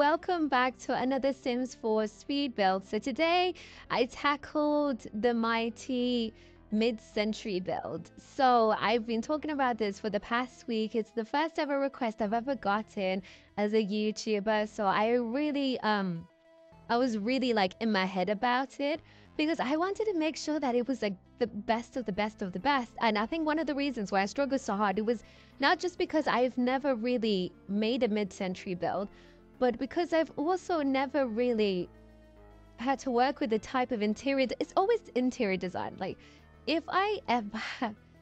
welcome back to another Sims 4 speed build. So today I tackled the mighty mid-century build. So I've been talking about this for the past week. It's the first ever request I've ever gotten as a YouTuber. So I was really like in my head about it because I wanted to make sure that it was like the best of the best of the best. And I think one of the reasons why I struggled so hard, it was not just because I've never really made a mid-century build, but because I've also never really had to work with the type of interior. It's always interior design. Like if I ever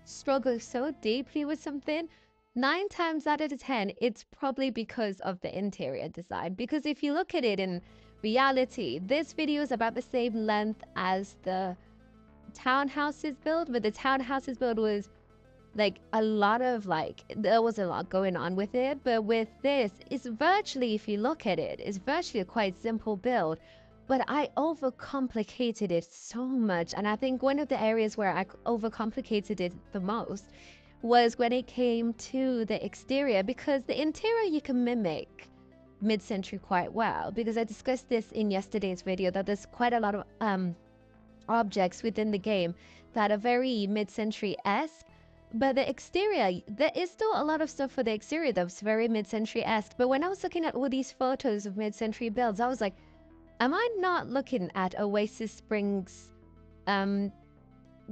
struggle so deeply with something, 9 times out of 10, it's probably because of the interior design. Because if you look at it in reality, this video is about the same length as the townhouses build, but the townhouses build was like a lot of there was a lot going on with it. But with this, it's virtually, if you look at it, it's virtually a quite simple build, but I overcomplicated it so much. And I think one of the areas where I overcomplicated it the most was when it came to the exterior, because the interior you can mimic mid-century quite well, because I discussed this in yesterday's video that there's quite a lot of objects within the game that are very mid-century-esque. But the exterior, there is still a lot of stuff for the exterior that's very mid-century-esque. But when I was looking at all these photos of mid-century builds, I was like, am I not looking at Oasis Springs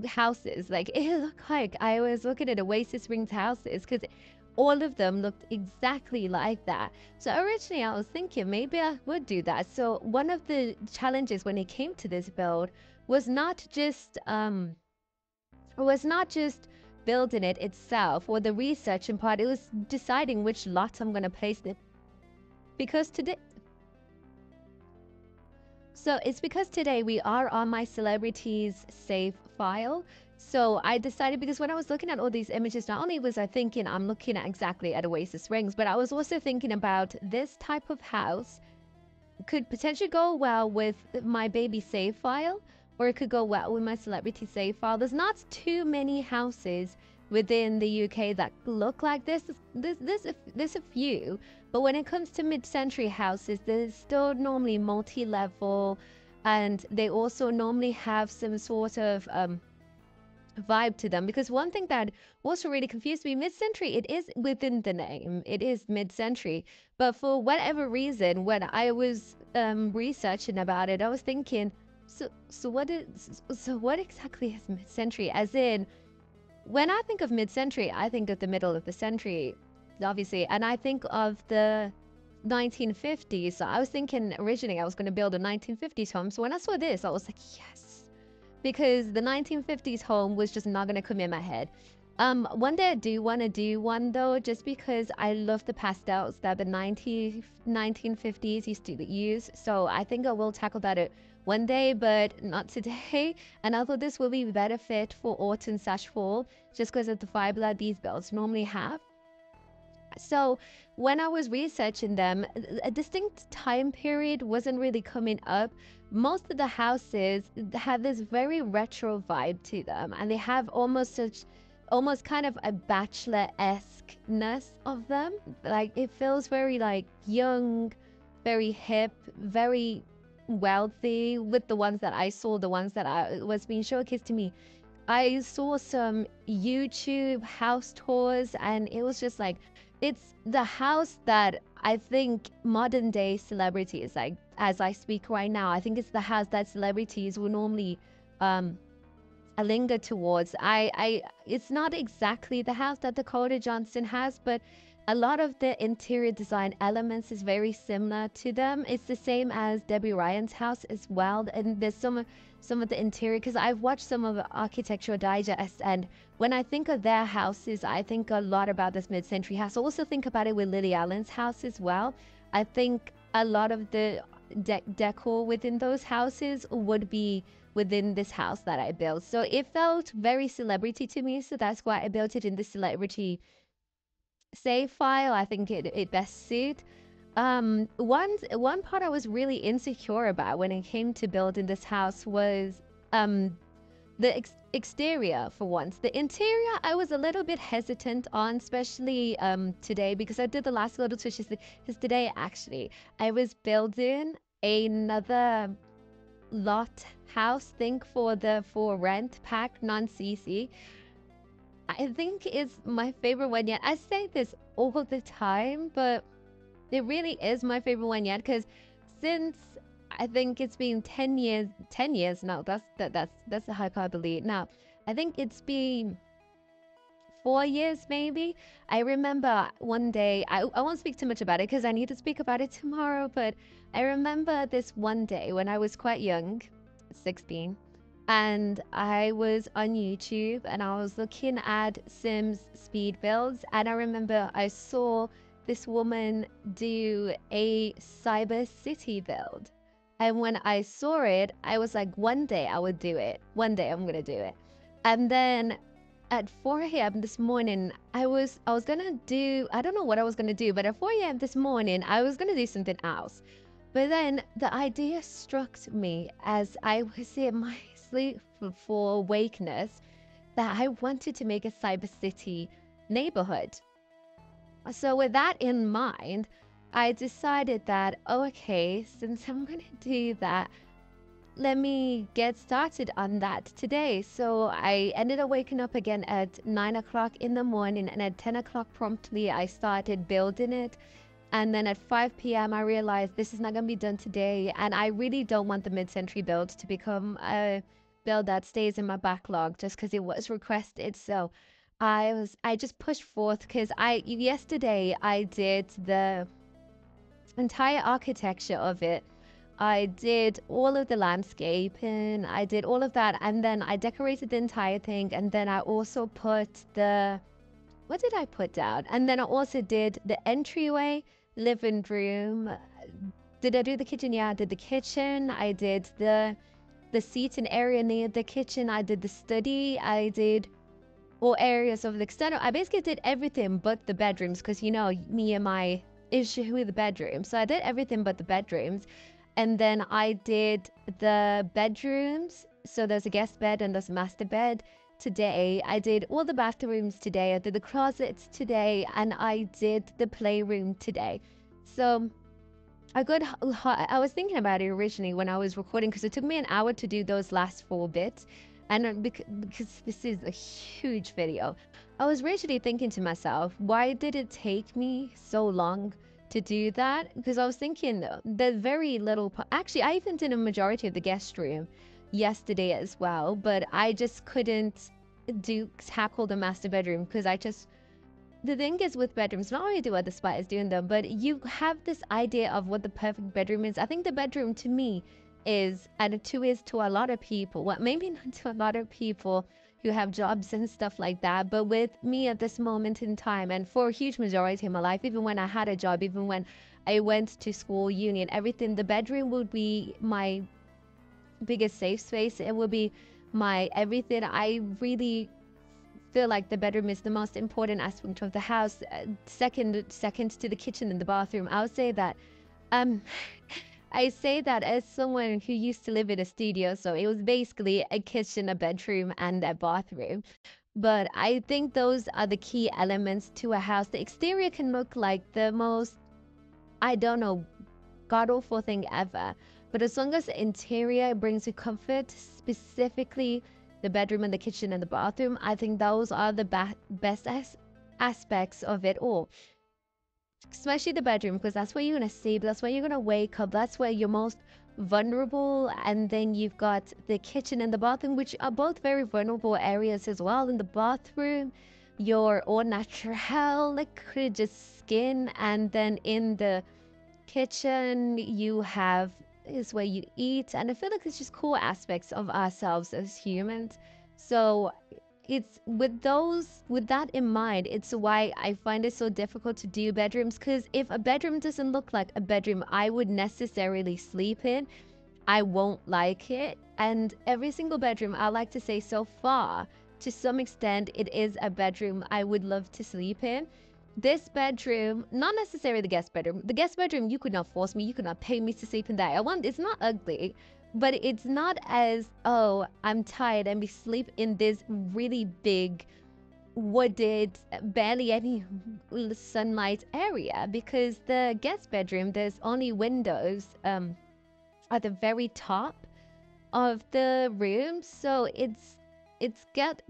houses? Like, it looked like I was looking at Oasis Springs houses, because all of them looked exactly like that. So originally I was thinking maybe I would do that. So one of the challenges when it came to this build was not just building it itself or the research part. It was deciding which lots I'm going to place it, because today we are on my celebrities save file. So I decided, because when I was looking at all these images, not only was I thinking I'm looking at exactly at Oasis Rings, but I was also thinking about this type of house could potentially go well with my baby save file, or it could go well with my celebrity save file. There's not too many houses within the UK that look like this. There's a few, but when it comes to mid-century houses, there's still normally multi-level, and they also normally have some sort of vibe to them. Because one thing that also really confused me, mid-century, it is within the name, it is mid-century, but for whatever reason, when I was researching about it, I was thinking, so what exactly is mid-century? As in, when I think of mid-century, I think of the middle of the century, obviously, and I think of the 1950s. So I was thinking originally I was going to build a 1950s home. So when I saw this, I was like, yes, because the 1950s home was just not going to come in my head. One day I do want to do one though, just because I love the pastels that the 1950s used to use. So I think I will tackle that one day, but not today. And I thought this will be a better fit for autumn/fall, just because of the vibe that these builds normally have. So when I was researching them, a distinct time period wasn't really coming up. Most of the houses have this very retro vibe to them, and they have almost kind of a bachelor-esque-ness of them. Like, it feels very like young, very hip, very wealthy. With the ones that I saw, the ones that was being showcased to me, I saw some YouTube house tours, and it was just like, it's the house that I think modern day celebrities, like as I speak right now, I think it's the house that celebrities will normally linger towards. It's not exactly the house that Dakota Johnson has, but a lot of the interior design elements is very similar to them. It's the same as Debbie Ryan's house as well. And there's some of the interior, because I've watched some of the Architectural Digest, and when I think of their houses, I think a lot about this mid-century house. I also think about it with Lily Allen's house as well. I think a lot of the decor within those houses would be within this house that I built. So it felt very celebrity to me, so that's why I built it in the celebrity save file. I think it best suit. One part I was really insecure about when it came to building this house was the exterior for once. The interior, I was a little bit hesitant on, especially today, because I did the last little switches. Because today, actually, I was building another lot house thing for the for rent pack non-CC. I think is my favorite one yet. I say this all the time, but it really is my favorite one yet, because since I think it's been 10 years now. That's a hyperbole. Now, I think it's been 4 years maybe. I remember one day, I won't speak too much about it because I need to speak about it tomorrow, but I remember this one day when I was quite young, 16, and I was on YouTube and I was looking at Sims speed builds, and I remember I saw this woman do a cyber city build. And when I saw it, I was like, one day I would do it. One day I'm gonna do it. And then at 4 a.m. this morning, I was gonna do, I don't know what I was gonna do, but at 4 a.m. this morning, I was gonna do something else. But then the idea struck me as I was in my sleep for awakeness that I wanted to make a cyber city neighborhood. So with that in mind, I decided that, oh, okay, since I'm going to do that, let me get started on that today. So I ended up waking up again at 9 o'clock in the morning, and at 10 o'clock promptly, I started building it. And then at 5 p.m., I realized this is not going to be done today. And I really don't want the mid-century build to become a build that stays in my backlog just because it was requested. So I just pushed forth because yesterday I did the entire architecture of it. I did all of the landscaping, I did all of that, and then I decorated the entire thing, and then I also put what did I put down? And then I also did the entryway, living room. Did I do the kitchen? Yeah, I did the kitchen. I did the seating area near the kitchen. I did the study. I did all areas of the external. I basically did everything but the bedrooms, because you know me and my issue with the bedrooms. So I did everything but the bedrooms. And then I did the bedrooms. So there's a guest bed and there's a master bed today. I did all the bathrooms today. I did the closets today, and I did the playroom today. So I was thinking about it originally when I was recording, because it took me an hour to do those last 4 bits. And because this is a huge video, I was originally thinking to myself, why did it take me so long to do that? Because I was thinking the very little, actually, I even did a majority of the guest room yesterday as well, but I just couldn't tackle the master bedroom because the thing is with bedrooms, not only do other spiders doing them, but you have this idea of what the perfect bedroom is. I think the bedroom to me is, and to a lot of people, well, maybe not to a lot of people who have jobs and stuff like that, but with me at this moment in time, and for a huge majority of my life, even when I had a job, even when I went to school, uni and everything, the bedroom would be my biggest safe space. It would be my everything. I really feel like the bedroom is the most important aspect of the house, second to the kitchen and the bathroom. I would say that I say that as someone who used to live in a studio, so it was basically a kitchen, a bedroom, and a bathroom. But I think those are the key elements to a house. The exterior can look like the most, I don't know, god-awful thing ever. But as long as the interior brings you comfort, specifically the bedroom and the kitchen and the bathroom, I think those are the best aspects of it all. Especially the bedroom, because that's where you're going to sleep, that's where you're going to wake up, that's where you're most vulnerable. And then you've got the kitchen and the bathroom, which are both very vulnerable areas as well. In the bathroom, your all natural, like just skin, and then in the kitchen you have is where you eat. And I feel like it's just cool aspects of ourselves as humans. So it's with that in mind, it's why I find it so difficult to do bedrooms, because if a bedroom doesn't look like a bedroom I would necessarily sleep in, I won't like it. And every single bedroom, I like to say so far, to some extent, it is a bedroom I would love to sleep in. This bedroom, not necessarily the guest bedroom. The guest bedroom, you could not force me, you could not pay me to sleep in that. It's not ugly, but it's not as, oh, I'm tired and we sleep in this really big wooded, barely any sunlight area, because the guest bedroom, there's only windows at the very top of the room, so it gets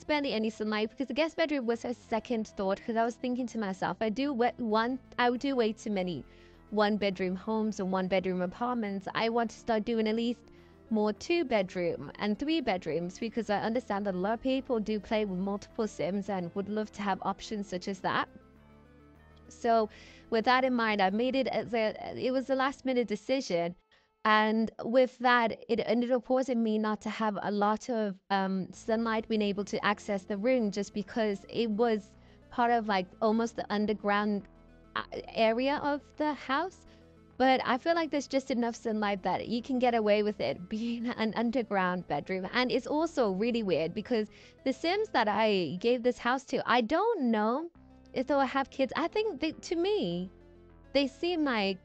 barely any sunlight, because the guest bedroom was a second thought, because I was thinking to myself, I would do way too many one bedroom homes or one bedroom apartments. I want to start doing at least more 2 bedroom and 3 bedrooms, because I understand that a lot of people do play with multiple sims and would love to have options such as that. So with that in mind, I made it it was a last minute decision. And with that, it ended up forcing me not to have a lot of sunlight being able to access the room, just because it was part of like almost the underground area of the house. But I feel like there's just enough sunlight that you can get away with it being an underground bedroom. And it's also really weird because the Sims that I gave this house to, I don't know if they'll have kids. I think to me, they seem like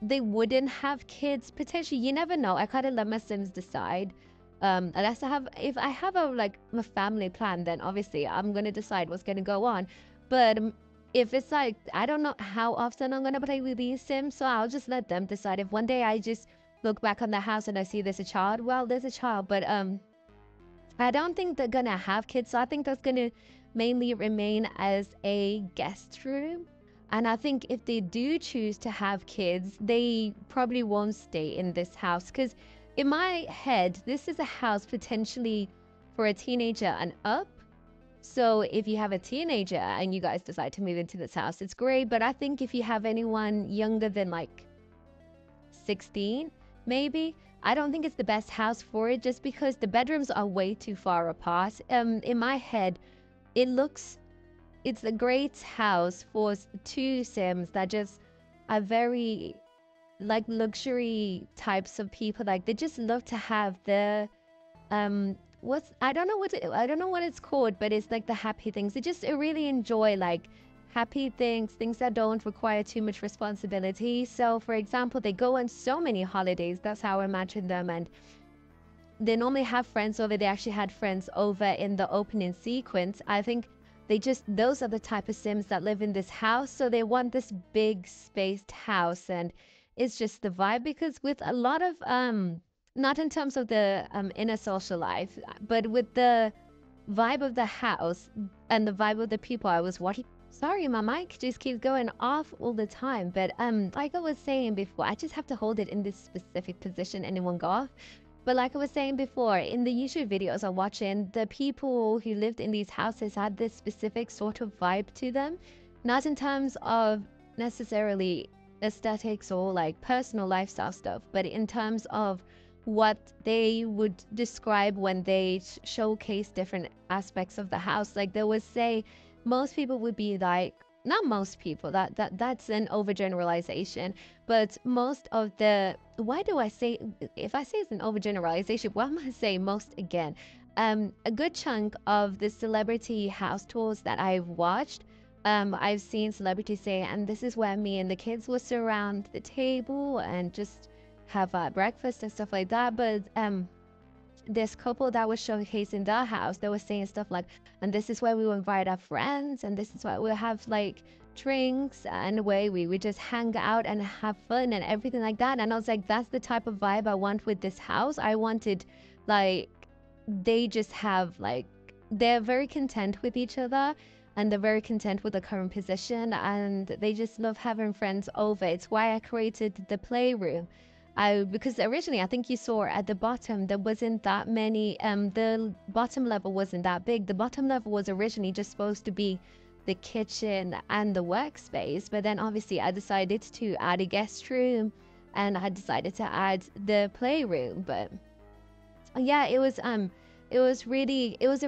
they wouldn't have kids. Potentially, you never know. I kind of let my Sims decide. Unless if I have a family plan, then obviously I'm going to decide what's going to go on. But if it's like, I don't know how often I'm going to play with these Sims, so I'll just let them decide. If one day I just look back on the house and I see there's a child, well, there's a child. But I don't think they're going to have kids, so I think that's going to mainly remain as a guest room. And I think if they do choose to have kids, they probably won't stay in this house, because in my head, this is a house potentially for a teenager and up. So if you have a teenager and you guys decide to move into this house, it's great. But I think if you have anyone younger than like 16, maybe, I don't think it's the best house for it, just because the bedrooms are way too far apart. In my head, it's a great house for 2 Sims that just are very like luxury types of people. Like they just love to have the I don't know what it's called, but it's like the happy things. They just really enjoy like happy things that don't require too much responsibility. So for example, they go on so many holidays. That's how I imagine them. And they normally have friends over. They actually had friends over in the opening sequence. I think those are the type of Sims that live in this house. So they want this big spaced house, and it's just the vibe, because with a lot of not in terms of the inner social life, but with the vibe of the house and the vibe of the people I was watching. Sorry, my mic just keeps going off all the time. But like I was saying before, I just have to hold it in this specific position and it won't go off. But like I was saying before, in the YouTube videos I'm watching, the people who lived in these houses had this specific sort of vibe to them. Not in terms of necessarily aesthetics or like personal lifestyle stuff, but in terms of what they would describe when they showcase different aspects of the house. Like they would say, most people would be like, not most people, that's an overgeneralization, but most of the, why do I say, if I say it's an overgeneralization, why am I saying most again? A good chunk of the celebrity house tours that I've watched, I've seen celebrities say, and this is where me and the kids will surround the table and just have breakfast and stuff like that. But this couple that was showcasing their house, they were saying stuff like, and this is where we will invite our friends, and this is where we'll have like drinks, and where we would just hang out and have fun and everything like that. And I was like, that's the type of vibe I want with this house. I wanted like, they just have like, they're very content with each other, and they're very content with the current position, and they just love having friends over. It's why I created the playroom. Because originally I think you saw at the bottom there wasn't that many, the bottom level wasn't that big. The bottom level was originally just supposed to be the kitchen and the workspace, but then obviously I decided to add a guest room, and I decided to add the playroom. But yeah, it was a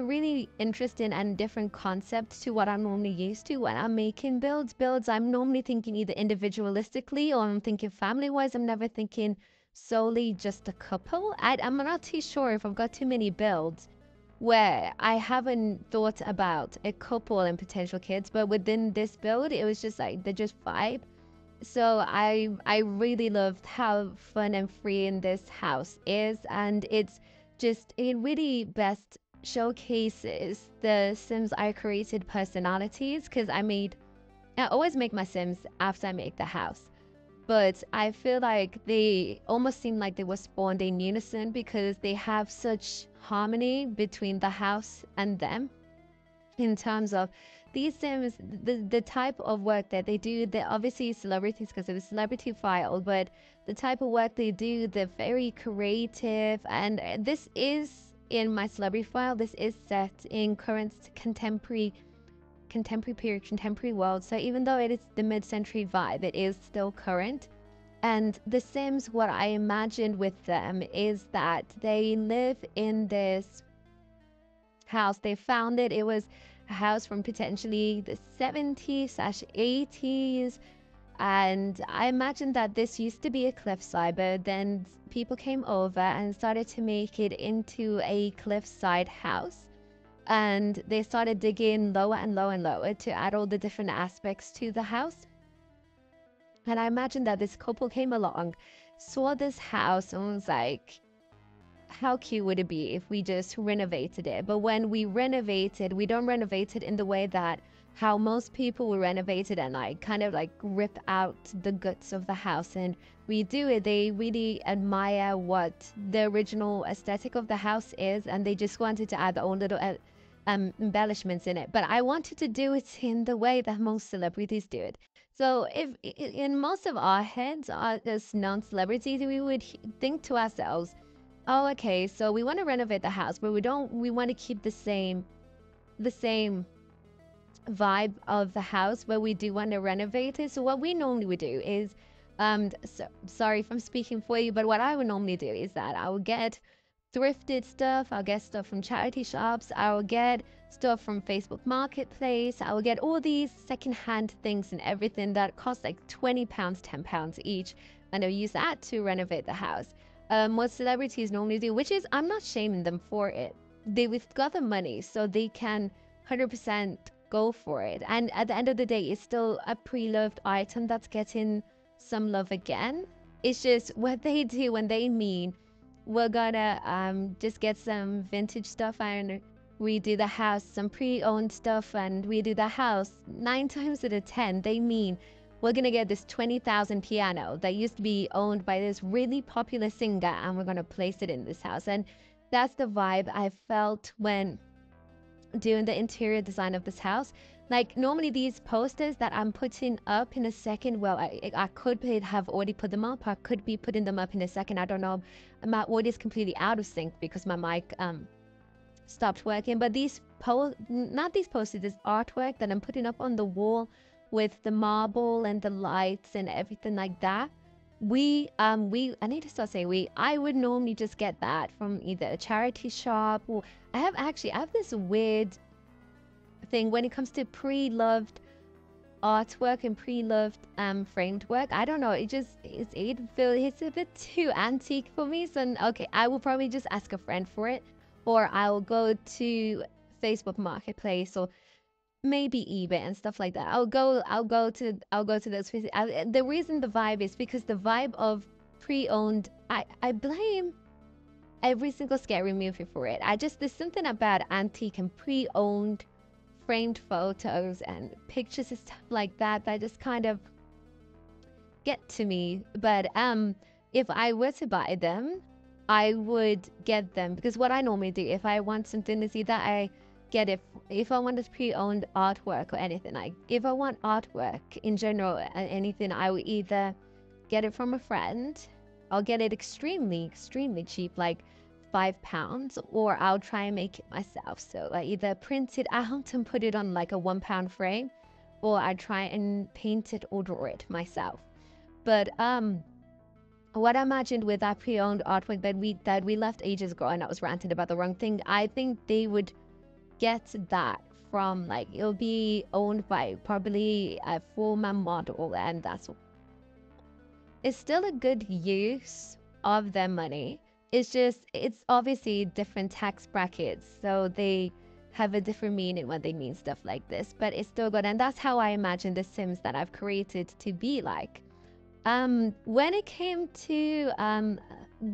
really interesting and different concept to what I'm normally used to when I'm making builds. I'm normally thinking either individualistically, or I'm thinking family-wise. I'm never thinking solely just a couple. I'm not too sure if I've got too many builds where I haven't thought about a couple and potential kids, but within this build, it was just like, they just vibe. So I really loved how fun and free in this house is, and it really best showcases the Sims I created personalities, because I always make my Sims after I make the house. But I feel like they almost seem like they were spawned in unison because they have such harmony between the house and them in terms of these Sims, the type of work that they do. They're obviously celebrities because of the celebrity file, but the type of work they do, they're very creative. And this is in my celebrity file. This is set in current contemporary period, contemporary world. So even though it is the mid-century vibe, it is still current. And the Sims, what I imagined with them is that they live in this house. They found it. It was a house from potentially the 70s/80s. And I imagine that this used to be a cliffside, but then people came over and started to make it into a cliffside house. And they started digging lower and lower and lower to add all the different aspects to the house. And I imagine that this couple came along, saw this house, and was like, how cute would it be if we just renovated it? But when we renovate it, we don't renovate it in the way that how most people will renovate it and like kind of like rip out the guts of the house and redo it. They really admire what the original aesthetic of the house is, and they just wanted to add their own little embellishments in it. But I wanted to do it in the way that most celebrities do it. So if in most of our heads, as non-celebrities, we would think to ourselves, oh, okay, so we want to renovate the house, but we want to keep the same vibe of the house, but we do want to renovate it. So what we normally would do is, sorry if I'm speaking for you, but what I would normally do is that I would get thrifted stuff, I'll get stuff from charity shops, I'll get stuff from Facebook Marketplace, I'll get all these secondhand things and everything that cost like £20, £10 each, and I'll use that to renovate the house. What celebrities normally do, which is, I'm not shaming them for it. They've got the money, so they can 100% go for it. And at the end of the day, it's still a pre-loved item that's getting some love again. It's just what they do when they mean, we're gonna just get some vintage stuff and redo the house, some pre-owned stuff and redo the house. 9 times out of 10, they mean we're gonna get this 20,000 piano that used to be owned by this really popular singer and we're gonna place it in this house. And that's the vibe I felt when doing the interior design of this house. Like normally these posters that I'm putting up in a second, well, I could have already put them up. I could be putting them up in a second. I don't know. My audio is completely out of sync because my mic stopped working. But not these posters, this artwork that I'm putting up on the wall with the marble and the lights and everything like that. I need to start saying I would normally just get that from either a charity shop, or I have this weird thing when it comes to pre-loved artwork and pre-loved framed work. I don't know, it's a bit too antique for me. So okay, I will probably just ask a friend for it, or I'll go to Facebook Marketplace or maybe eBay and stuff like that. I'll go to those places. The reason the vibe is because the vibe of pre-owned, I blame every single scary movie for it. There's something about antique and pre-owned framed photos and pictures and stuff like that that just kind of get to me. But if I were to buy them, I would get them because what I normally do, if I want something, is either I get it, if I want a pre-owned artwork or anything, like if I want artwork in general, anything, I will either get it from a friend, I'll get it extremely cheap, like £5, or I'll try and make it myself. So I either print it out and put it on like a £1 frame, or I try and paint it or draw it myself. But what I imagined with that pre-owned artwork that we left ages ago, and I was ranting about the wrong thing, I think they would get that from, like, it'll be owned by probably a former model, and it's still a good use of their money. It's just, it's obviously different tax brackets, so they have a different meaning when they mean stuff like this, but it's still good. And that's how I imagine the Sims that I've created to be like. When it came to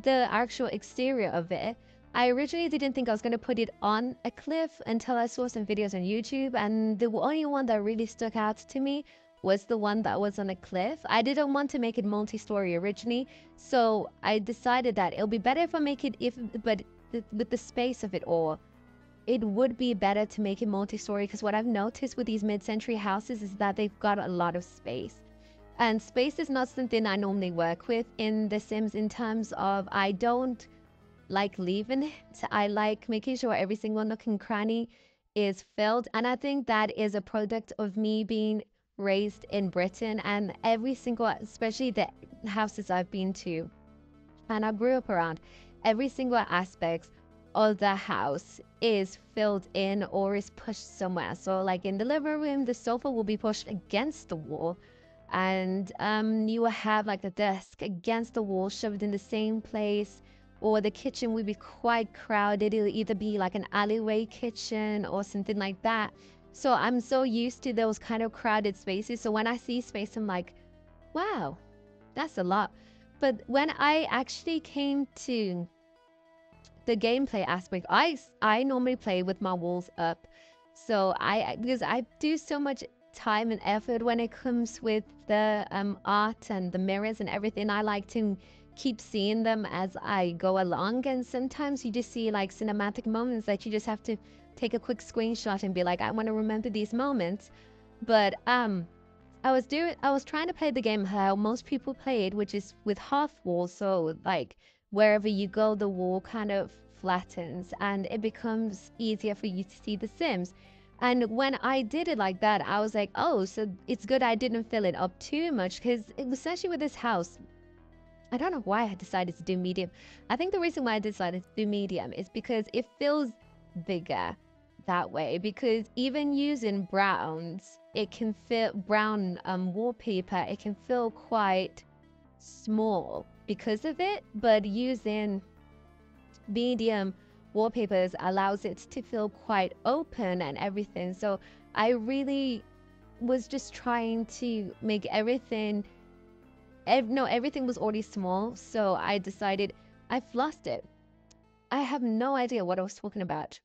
the actual exterior of it, I originally didn't think I was going to put it on a cliff until I saw some videos on YouTube, and the only one that really stuck out to me was the one that was on a cliff. I didn't want to make it multi-story originally, so I decided that it'll be better if I make it with the space of it all. It would be better to make it multi-story, because what I've noticed with these mid-century houses is that they've got a lot of space. And space is not something I normally work with in The Sims, in terms of I don't like leaving it. I like making sure every single nook and cranny is filled. And I think that is a product of me being raised in Britain, and every single, especially the houses I've been to and I grew up around, every single aspect of the house is filled in or is pushed somewhere. So like in the living room, the sofa will be pushed against the wall, and you will have like the desk against the wall shoved in the same place, or the kitchen will be quite crowded. It'll either be like an alleyway kitchen or something like that. So I'm so used to those kind of crowded spaces, so when I see space I'm like, wow, that's a lot. But when I actually came to the gameplay aspect, I normally play with my walls up. So because I do so much time and effort when it comes with the art and the mirrors and everything, I like to keep seeing them as I go along. And sometimes you just see like cinematic moments that you just have to take a quick screenshot and be like, I want to remember these moments. But I was trying to play the game how most people play it, which is with half walls. So like wherever you go, the wall kind of flattens and it becomes easier for you to see the Sims. And when I did it like that, I was like, oh, so it's good I didn't fill it up too much, because especially with this house, I don't know why I decided to do medium. I think the reason why I decided to do medium is because it feels bigger that way, because even using browns, it can feel brown wallpaper, it can feel quite small because of it, but using medium wallpapers allows it to feel quite open and everything. So I really was just trying to make everything everything was already small, so I decided I've lost it. I have no idea what I was talking about.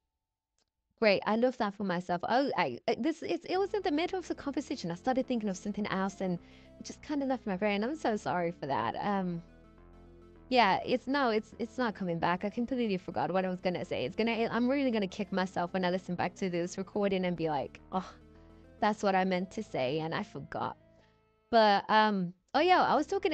Great, I love that for myself. Oh, it was in the middle of the conversation. I started thinking of something else, and it just kind of left my brain. I'm so sorry for that. Yeah, it's not coming back. I completely forgot what I was gonna say. I'm really gonna kick myself when I listen back to this recording and be like, oh, that's what I meant to say, and I forgot. But oh yeah, I was talking.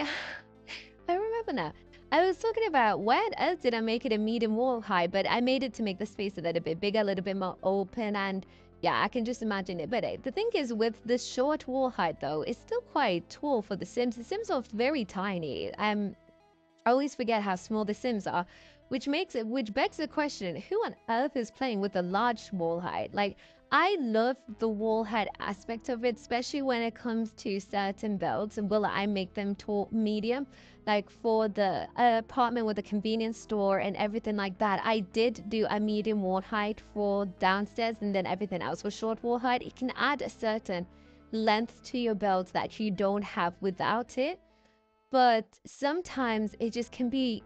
I remember now. I was talking about where on earth did I make it a medium wall height, but I made it to make the space a little bit bigger, a little bit more open, and yeah, I can just imagine it. But the thing is, with this short wall height though, it's still quite tall for the Sims. The Sims are very tiny. I always forget how small the Sims are, which begs the question, who on earth is playing with a large wall height? Like, I love the wall height aspect of it, especially when it comes to certain builds, and will I make them tall, medium? Like for the apartment with the convenience store and everything like that, I did do a medium wall height for downstairs, and then everything else was short wall height. It can add a certain length to your builds that you don't have without it. But sometimes it just can be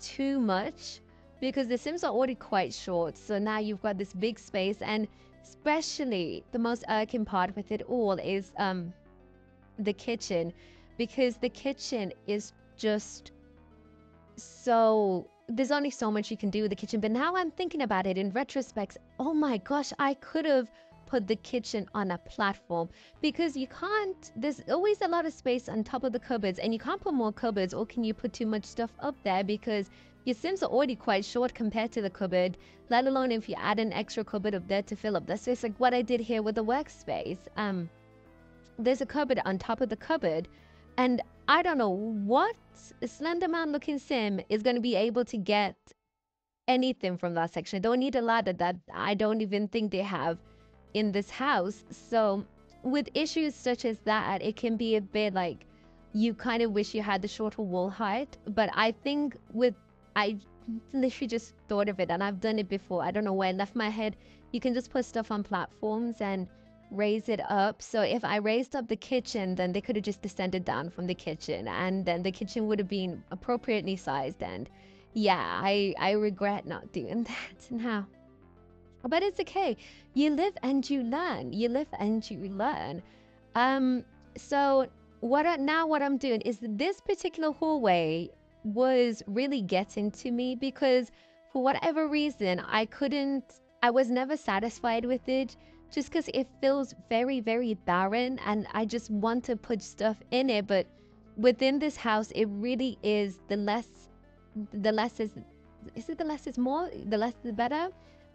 too much, because the Sims are already quite short. So now you've got this big space, and especially the most irking part with it all is the kitchen, because the kitchen is just so, there's only so much you can do with the kitchen. But now I'm thinking about it in retrospect, oh my gosh, I could have put the kitchen on a platform, because you can't, there's always a lot of space on top of the cupboards, and you can't put more cupboards, or can you put too much stuff up there, because your Sims are already quite short compared to the cupboard, let alone if you add an extra cupboard up there to fill up. That's just like what I did here with the workspace. There's a cupboard on top of the cupboard, and I don't know what Slenderman looking Sim is going to be able to get anything from that section. They don't need a ladder that I don't even think they have in this house. So with issues such as that, it can be a bit like you kind of wish you had the shorter wall height. But I think I literally just thought of it, and I've done it before. I don't know where it left my head. You can just put stuff on platforms, and raise it up. So if I raised up the kitchen, then they could have just descended down from the kitchen, and then the kitchen would have been appropriately sized. And yeah, I regret not doing that now. But it's okay. You live and you learn. You live and you learn. So what I'm doing is this particular hallway was really getting to me because for whatever reason I was never satisfied with it, just because it feels very, very barren and I just want to put stuff in it. But within this house, it really is the less is it the less is more, the less the better.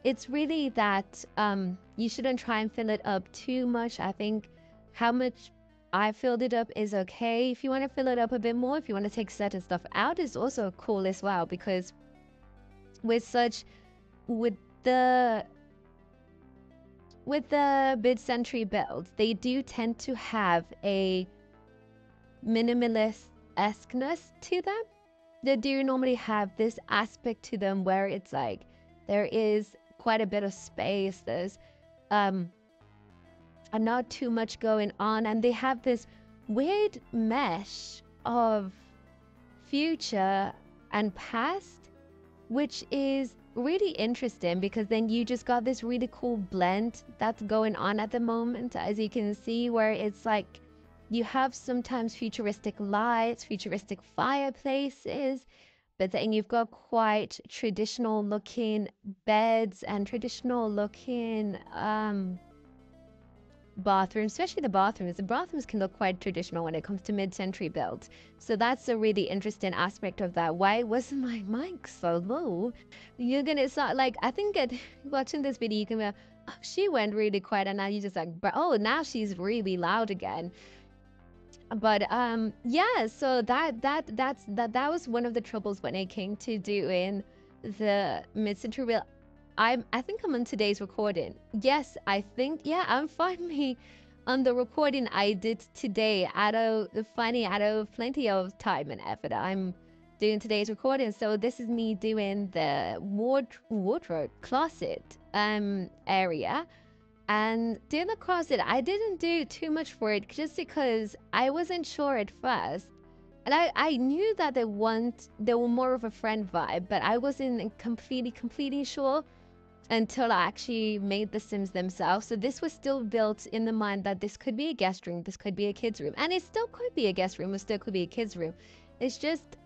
It's really that you shouldn't try and fill it up too much. I think how much I filled it up is okay. If you want to fill it up a bit more, if you want to take certain stuff out, is also cool as well, because with such with the mid-century builds, they do tend to have a minimalist-esqueness to them. They do normally have this aspect to them where it's like there is quite a bit of space. There's not too much going on, and they have this weird mesh of future and past, which is really interesting because then you just got this really cool blend that's going on at the moment, as you can see, where it's like you have sometimes futuristic lights, futuristic fireplaces, but then you've got quite traditional looking beds and traditional looking bathrooms, especially the bathrooms. The bathrooms can look quite traditional when it comes to mid-century builds. So that's a really interesting aspect of that. Why wasn't my mic so low? You're gonna start like, I think watching this video, you can be like, oh, she went really quiet, and now you just like, oh, now she's really loud again. But yeah, so that was one of the troubles when it came to doing the mid-century build. I think I'm on today's recording. Yes, I think, yeah, I'm finally on the recording I did today out of plenty of time and effort. I'm doing today's recording. So this is me doing the wardrobe closet area. And doing the closet, I didn't do too much for it just because I wasn't sure at first. And I knew that they were more of a friend vibe, but I wasn't completely sure until I actually made the Sims themselves. So this was still built in the mind that this could be a guest room, this could be a kid's room, and it still could be a guest room, it still could be a kid's room. It's just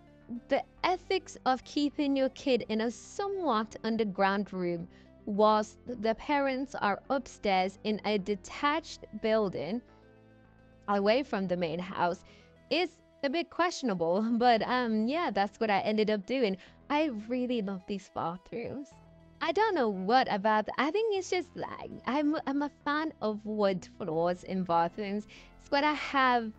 the ethics of keeping your kid in a somewhat underground room whilst the parents are upstairs in a detached building away from the main house is a bit questionable. But yeah, that's what I ended up doing. I really love these bathrooms. I don't know what about I think it's just like I'm a fan of wood floors in bathrooms. It's what I have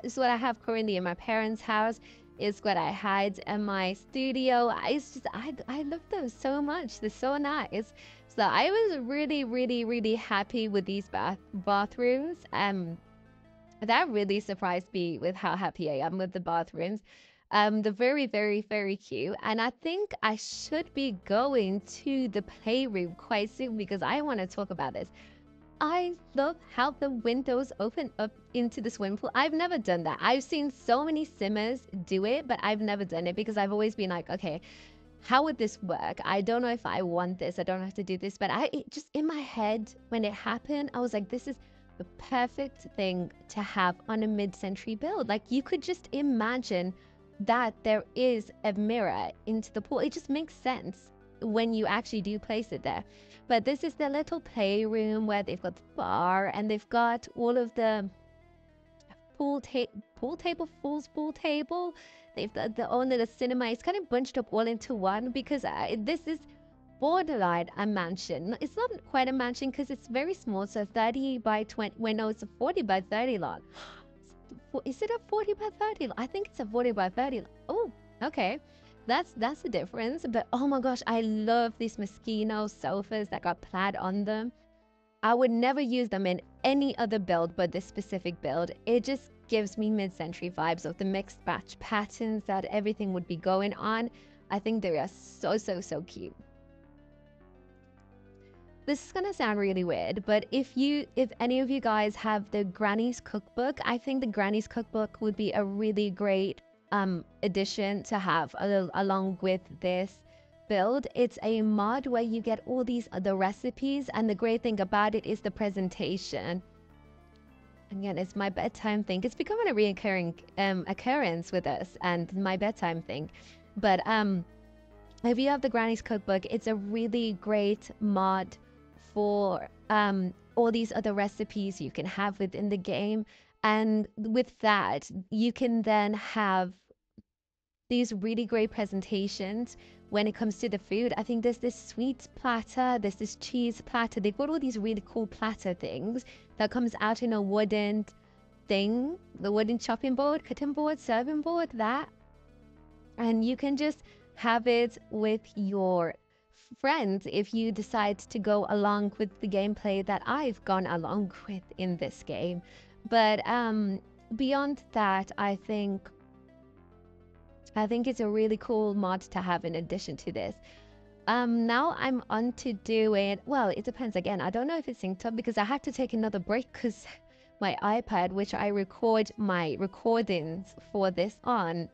it's what I have currently in my parents' house. It's what I had in my studio. It's just I love them so much. They're so nice. So I was really happy with these bathrooms. That really surprised me with how happy I am with the bathrooms. They're very cute, and I think I should be going to the playroom quite soon because I want to talk about this. I love how the windows open up into the swimming pool. I've never done that. I've seen so many simmers do it, but I've never done it because I've always been like, okay, how would this work? I don't know if I want this. I don't have to do this, but just in my head when it happened, I was like, this is the perfect thing to have on a mid-century build. Like, you could just imagine that there is a mirror into the pool. It just makes sense when you actually do place it there. But this is the little playroom where they've got the bar and they've got all of the pool table. They've got the only the cinema. It's kind of bunched up all into one because this is borderline a mansion. It's not quite a mansion because it's very small. So 30 by 20. Well, no, it's a 40 by 30 lot. Is it a 40 by 30? I think it's a 40 by 30. Oh, okay. That's the difference. But oh my gosh, I love these Moschino sofas that got plaid on them. I would never use them in any other build but this specific build. It just gives me mid-century vibes of the mixed batch patterns that everything would be going on. I think they are so cute. this is gonna sound really weird, but if any of you guys have the Granny's Cookbook, I think the Granny's Cookbook would be a really great addition to have along with this build. It's a mod where you get all these other recipes, and the great thing about it is the presentation. Again, it's my bedtime thing. It's becoming a reoccurring occurrence with us and my bedtime thing. But if you have the Granny's Cookbook, it's a really great mod for all these other recipes you can have within the game. And with that, you can then have these really great presentations when it comes to the food. I think there's this sweet platter, there's this cheese platter. They've got all these really cool platter things that comes out in a wooden thing, the wooden chopping board, cutting board, serving board, that. And you can just have it with your friends if you decide to go along with the gameplay that I've gone along with in this game. But beyond that, I think it's a really cool mod to have in addition to this. Now I'm on to do it. Well, it depends again. I don't know if it's synced up because I had to take another break because my iPad, which I record my recordings for this on,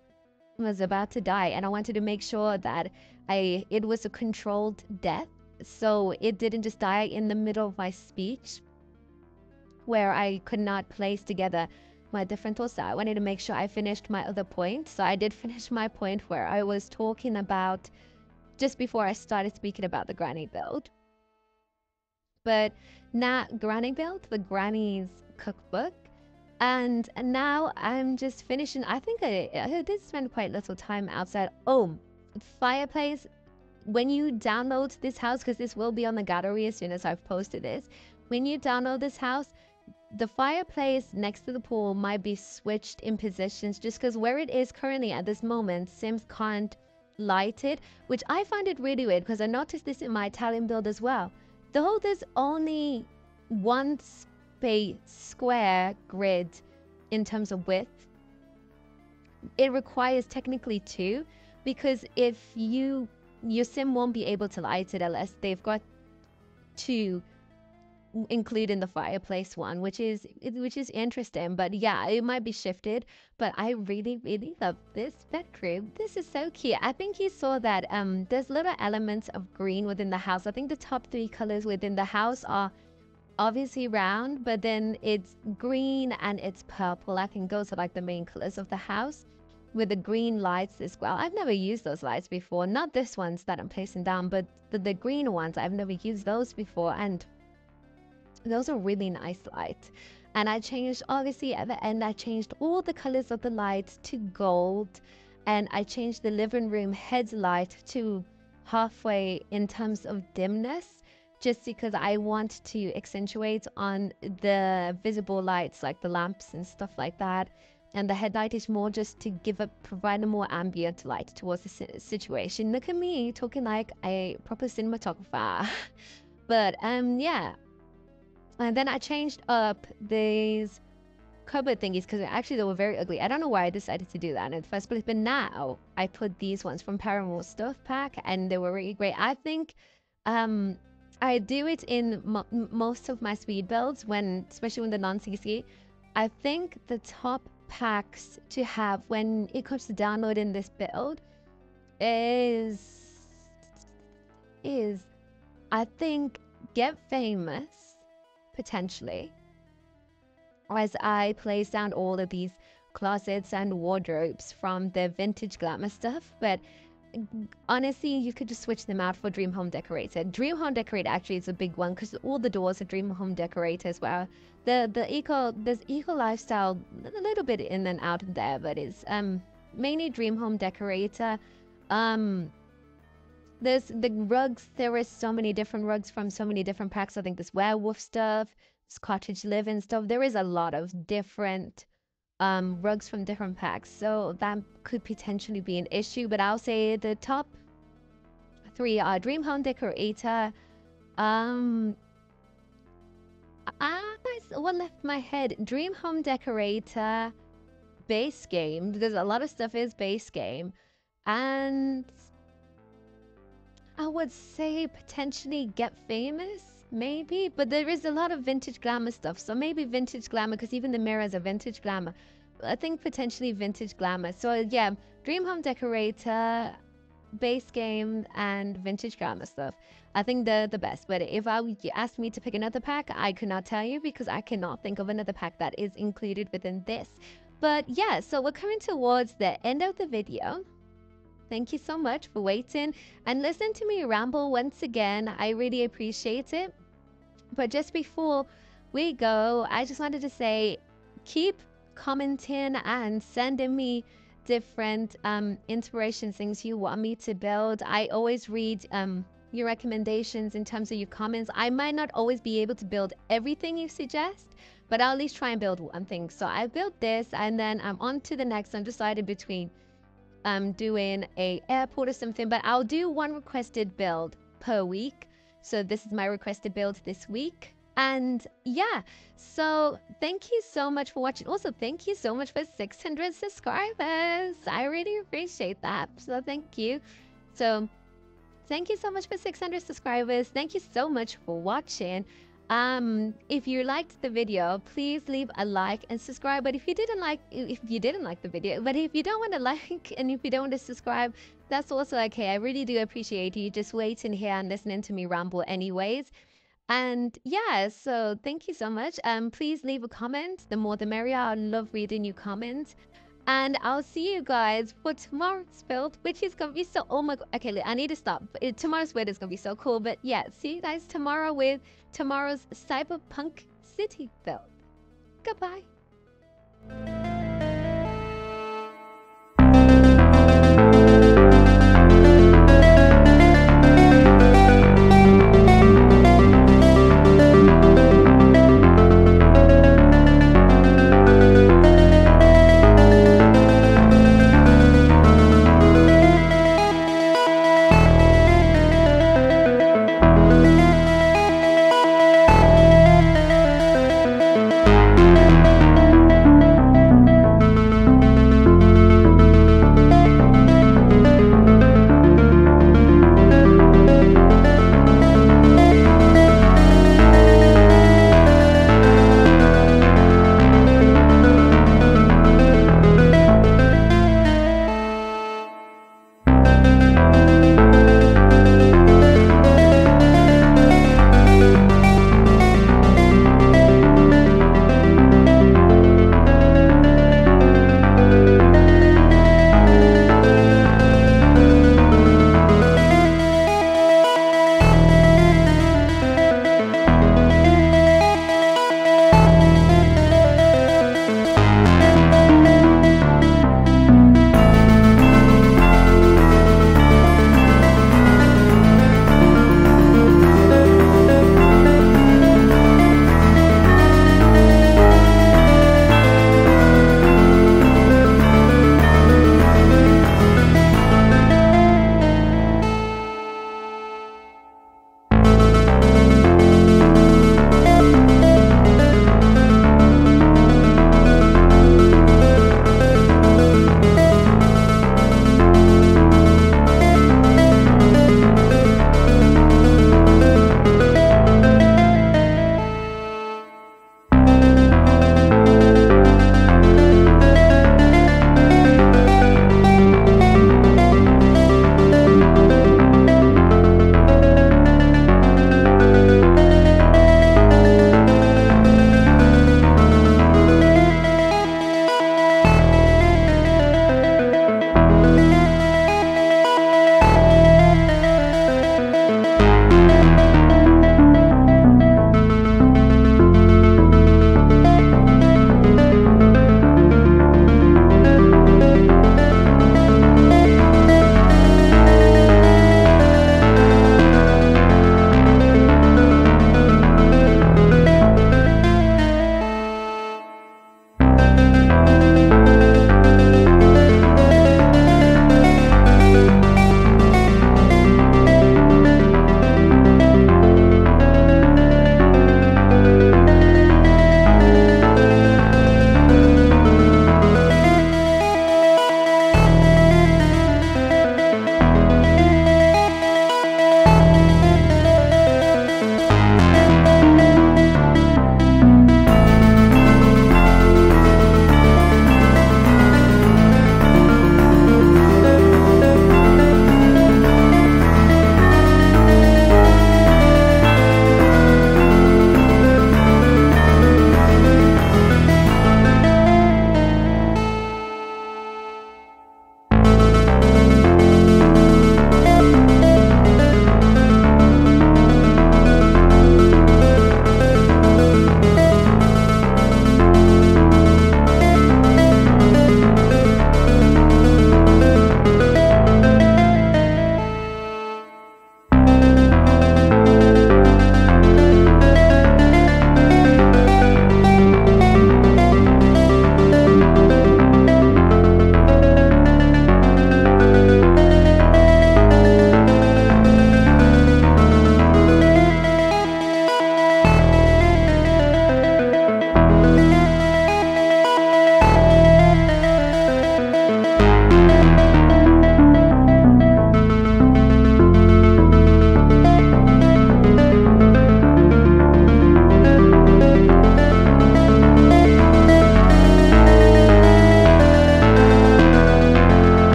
was about to die, and I wanted to make sure that it was a controlled death, so it didn't just die in the middle of my speech where I could not place together my different thoughts. I wanted to make sure I finished my other point, so I did finish my point where I was talking about just before I started speaking about the granny build. But now granny build, the Granny's Cookbook. And now I'm just finishing. I think I did spend quite little time outside. Oh, fireplace. When you download this house, because this will be on the gallery as soon as I've posted this. When you download this house, the fireplace next to the pool might be switched in positions just because where it is currently at this moment, Sims can't light it, which I find it really weird because I noticed this in my Italian build as well. Though there's only one square grid in terms of width, it requires technically two, because if your sim won't be able to light it unless they've got to include in the fireplace one, which is interesting. But yeah, it might be shifted. But I really love this bedroom. This is so cute. I think you saw that there's little elements of green within the house. I think the top three colors within the house are obviously round, but then it's green and it's purple. I can go to like the main colors of the house with the green lights as well. I've never used those lights before, not this ones that I'm placing down, but the green ones. I've never used those before, and those are really nice lights. And I changed, obviously at the end, I changed all the colors of the lights to gold, and I changed the living room headlight to halfway in terms of dimness, just because I want to accentuate on the visible lights like the lamps and stuff like that. And the headlight is more just to provide a more ambient light towards the situation. Look at me talking like a proper cinematographer. But yeah. And then I changed up these cupboard thingies because actually they were very ugly. I don't know why I decided to do that in the first place, but now I put these ones from Paramore Stuff Pack and they were really great. I think I do it in most of my speed builds, especially when the non-CC. I think the top packs to have when it comes to downloading this build is I think Get Famous, potentially, as I place down all of these closets and wardrobes from the vintage glamour stuff. But honestly, you could just switch them out for Dream Home Decorator. Dream Home Decorator actually is a big one because all the doors are Dream Home Decorator as well. There's eco lifestyle a little bit in and out of there, but it's mainly Dream Home Decorator. There's the rugs. There are so many different rugs from so many different packs. I think there's werewolf stuff, there's cottage living stuff. There is a lot of different rugs from different packs, so that could potentially be an issue. But I'll say the top three are Dream Home Decorator. What left my head? Dream Home Decorator, base game, because a lot of stuff is base game, and I would say potentially Get Famous, maybe, but there is a lot of vintage glamour stuff. So maybe vintage glamour, because even the mirrors are vintage glamour. I think potentially vintage glamour. So yeah, dream home decorator, base game, and vintage glamour stuff. I think they're the best. But if you asked me to pick another pack, I could not tell you because I cannot think of another pack that is included within this. But yeah, so we're coming towards the end of the video. Thank you so much for waiting and listen to me ramble once again. I really appreciate it. But just before we go, I just wanted to say, keep commenting and sending me different inspirations, things you want me to build. I always read your recommendations in terms of your comments. I might not always be able to build everything you suggest, but I'll at least try and build one thing. So I built this and then I'm on to the next. I'm decided between doing a airport or something, but I'll do one requested build per week. So this is my requested build this week. And yeah, so thank you so much for watching. Also, thank you so much for 600 subscribers. I really appreciate that. So thank you. So thank you so much for 600 subscribers. Thank you so much for watching. If you liked the video, please leave a like and subscribe. But if you didn't like the video, but if you don't want to like and if you don't want to subscribe, that's also okay. I really do appreciate you just waiting here and listening to me ramble anyways. And yeah, so thank you so much. Please leave a comment. The more the merrier. I love reading your comments. And I'll see you guys for tomorrow's build, which is gonna be so, oh my god, okay, I need to stop. Tomorrow's build is gonna be so cool. But yeah, see you guys tomorrow with tomorrow's cyberpunk city build. Goodbye.